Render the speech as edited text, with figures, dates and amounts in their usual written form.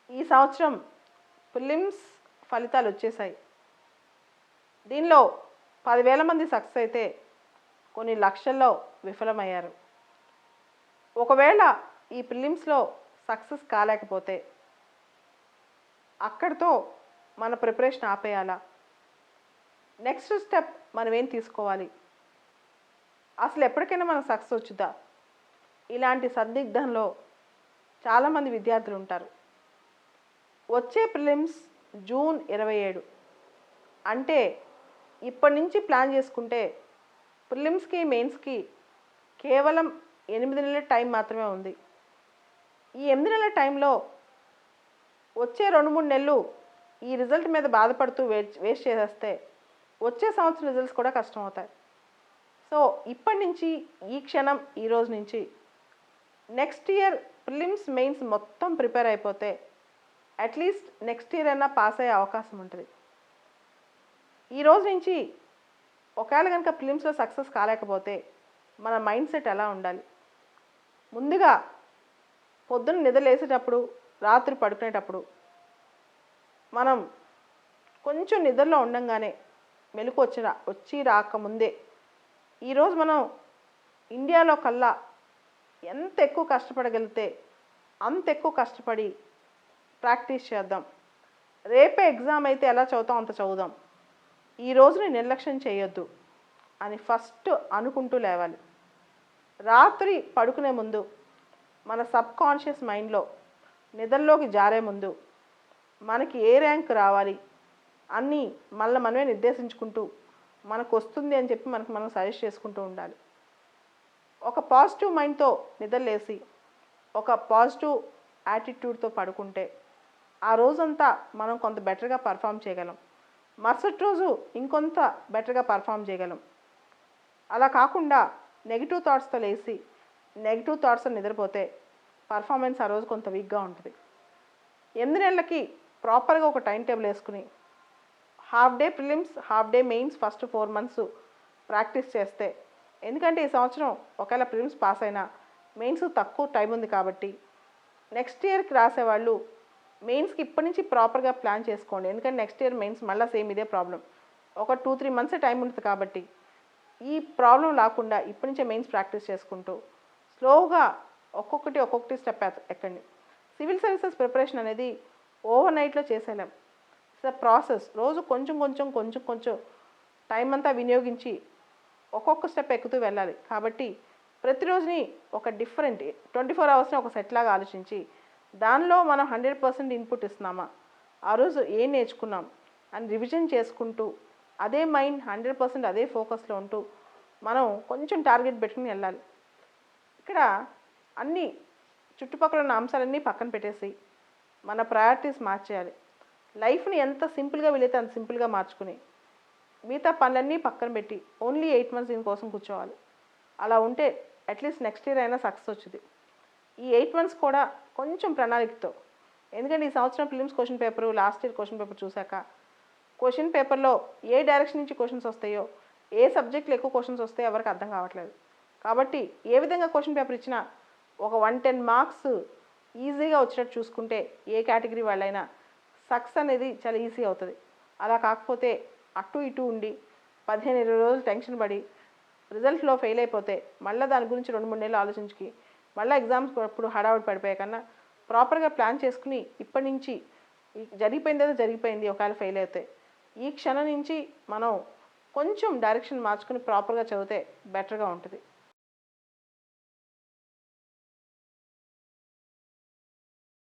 ఈ సంవత్సరం ప్రిలిమ్స్ ఫలితాలు వచ్చేసాయి. దీనిలో 10,000 మంది సక్సెస్ అయితే కొన్ని లక్షల్లో విఫలమయ్యారు. ఒకవేళ ఈ ప్రిలిమ్స్లో సక్సెస్ కాలేకపోతే అక్కడితో మన ప్రిపరేషన్ ఆపేయాలా? నెక్స్ట్ స్టెప్ మనం ఏం తీసుకోవాలి? అసలు ఎప్పటికైనా మనకు సక్సెస్ వచ్చుద్దా? ఇలాంటి సందిగ్ధంలో చాలామంది విద్యార్థులు ఉంటారు. వచ్చే ప్రిలిమ్స్ జూన్ 27. అంటే ఇప్పటి నుంచి ప్లాన్ చేసుకుంటే ప్రిలిమ్స్కి మెయిన్స్కి కేవలం 8 నెలల టైం మాత్రమే ఉంది. ఈ 8 నెలల టైంలో వచ్చే 2-3 నెలలు ఈ రిజల్ట్ మీద బాధపడుతూ వేస్ట్ చేసేస్తే వచ్చే సంవత్సరం రిజల్ట్స్ కూడా కష్టం అవుతాయి. సో ఇప్పటి నుంచి ఈ క్షణం ఈ రోజు నుంచి నెక్స్ట్ ఇయర్ ప్రిలిమ్స్ మెయిన్స్ మొత్తం ప్రిపేర్ అయిపోతే అట్లీస్ట్ నెక్స్ట్ ఇయర్ అయినా పాస్ అయ్యే అవకాశం ఉంటుంది. ఈ రోజు నుంచి ఒకవేళ కనుక ప్రిలిమ్స్లో సక్సెస్ కాలేకపోతే మన మైండ్ సెట్ ఎలా ఉండాలి? ముందుగా పొద్దున్న నిద్రలేసేటప్పుడు, రాత్రి పడుకునేటప్పుడు మనం కొంచెం నిద్రలో ఉండంగానే మెలకు వచ్చి రాకముందే ఈరోజు మనం ఇండియాలో కల్లా ఎంత ఎక్కువ కష్టపడగలిగితే అంత ఎక్కువ కష్టపడి ప్రాక్టీస్ చేద్దాం. రేపే ఎగ్జామ్ అయితే ఎలా చదువుతాం అంత చదువుదాం. ఈ రోజుని నిర్లక్ష్యం చేయొద్దు అని ఫస్ట్ అనుకుంటూ లేవాలి. రాత్రి పడుకునే ముందు మన సబ్కాన్షియస్ మైండ్లో నిద్రలోకి జారే ముందు మనకి ఏ ర్యాంక్ రావాలి అన్నీ మనమే నిర్దేశించుకుంటూ మనకు వస్తుంది అని చెప్పి మనం సజెస్ట్ చేసుకుంటూ ఉండాలి. ఒక పాజిటివ్ మైండ్తో నిద్రలేసి ఒక పాజిటివ్ యాటిట్యూడ్తో పడుకుంటే ఆ రోజంతా మనం కొంత బెటర్గా పర్ఫామ్ చేయగలం. మరుసటి రోజు ఇంకొంత బెటర్గా పర్ఫామ్ చేయగలం. అలా కాకుండా నెగిటివ్ థాట్స్తో లేసి నెగిటివ్ థాట్స్తో నిద్రపోతే పర్ఫార్మెన్స్ ఆ రోజు కొంత వీక్గా ఉంటుంది. 8 నెలలకి ప్రాపర్గా ఒక టైం టేబుల్ వేసుకుని half day prelims, half day mains first 4 months practice చేస్తే, ఎందుకంటే ఈ సంవత్సరం ఒకవేళ ప్రిలిమ్స్ పాస్ అయినా మెయిన్స్ తక్కువ టైం ఉంది కాబట్టి నెక్స్ట్ ఇయర్కి రాసేవాళ్ళు మెయిన్స్కి ఇప్పటి నుంచి ప్రాపర్గా ప్లాన్ చేసుకోండి. ఎందుకంటే నెక్స్ట్ ఇయర్ మెయిన్స్ మళ్ళీ సేమ్ ఇదే ప్రాబ్లం. ఒక 2-3 months టైం ఉంటుంది కాబట్టి ఈ ప్రాబ్లం రాకుండా ఇప్పటి నుంచే మెయిన్స్ ప్రాక్టీస్ చేసుకుంటూ స్లోగా ఒక్కొక్కటి స్టెప్ ఎక్కండి. సివిల్ సర్వీసెస్ ప్రిపరేషన్ అనేది ఓవర్ నైట్లో చేసేలేం. It's a process. రోజు కొంచెం టైం అంతా వినియోగించి ఒక్కొక్క స్టెప్ ఎక్కుతూ వెళ్ళాలి. కాబట్టి ప్రతిరోజుని ఒక డిఫరెంట్ 24 hours ఒక సెట్ లాగా ఆలోచించి దానిలో మనం 100% ఇన్పుట్ ఇస్తున్నామా, ఆ రోజు ఏం నేర్చుకున్నాం అని రివిజన్ చేసుకుంటూ అదే మైండ్ 100% అదే ఫోకస్లో ఉంటూ మనం కొంచెం టార్గెట్ పెట్టుకుని వెళ్ళాలి. ఇక్కడ అన్నీ చుట్టుపక్కల ఉన్న అంశాలన్నీ పక్కన పెట్టేసి మన ప్రయారిటీస్ మార్చేయాలి. లైఫ్ని ఎంత సింపుల్గా వీలైతే అంత సింపుల్గా మార్చుకుని మిగతా పనులన్నీ పక్కన పెట్టి ఓన్లీ 8 months దీనికోసం కూర్చోవాలి. అలా ఉంటే అట్లీస్ట్ నెక్స్ట్ ఇయర్ అయినా సక్సెస్ వచ్చింది. ఈ 8 months కూడా కొంచెం ప్రణాళికతో, ఎందుకంటే ఈ సంవత్సరం prelims question paper, last year question paper చూశాక క్వశ్చన్ పేపర్లో ఏ డైరెక్షన్ నుంచి క్వశ్చన్స్ వస్తాయో, ఏ సబ్జెక్టులో ఎక్కువ క్వశ్చన్స్ వస్తాయో ఎవరికి అర్థం కావట్లేదు. కాబట్టి ఏ విధంగా క్వశ్చన్ పేపర్ ఇచ్చినా ఒక 110 marks ఈజీగా వచ్చేటట్టు చూసుకుంటే ఏ కేటగిరీ వాళ్ళైనా సక్సెస్ అనేది చాలా ఈజీ అవుతుంది. అలా కాకపోతే అటు ఇటు ఉండి 15-20 రోజులు టెన్షన్ పడి రిజల్ట్లో ఫెయిల్ అయిపోతే మళ్ళీ దాని గురించి 2-3 నెలలు ఆలోచించుకి మళ్ళీ ఎగ్జామ్స్ అప్పుడు హడావుడి పడిపోయే కన్నా ప్రాపర్గా ప్లాన్ చేసుకుని ఇప్పటి నుంచి జరిగిపోయింది. ఒకవేళ ఫెయిల్ అయితే ఈ క్షణం నుంచి మనం కొంచెం డైరెక్షన్ మార్చుకుని ప్రాపర్గా చదివితే బెటర్గా ఉంటుంది.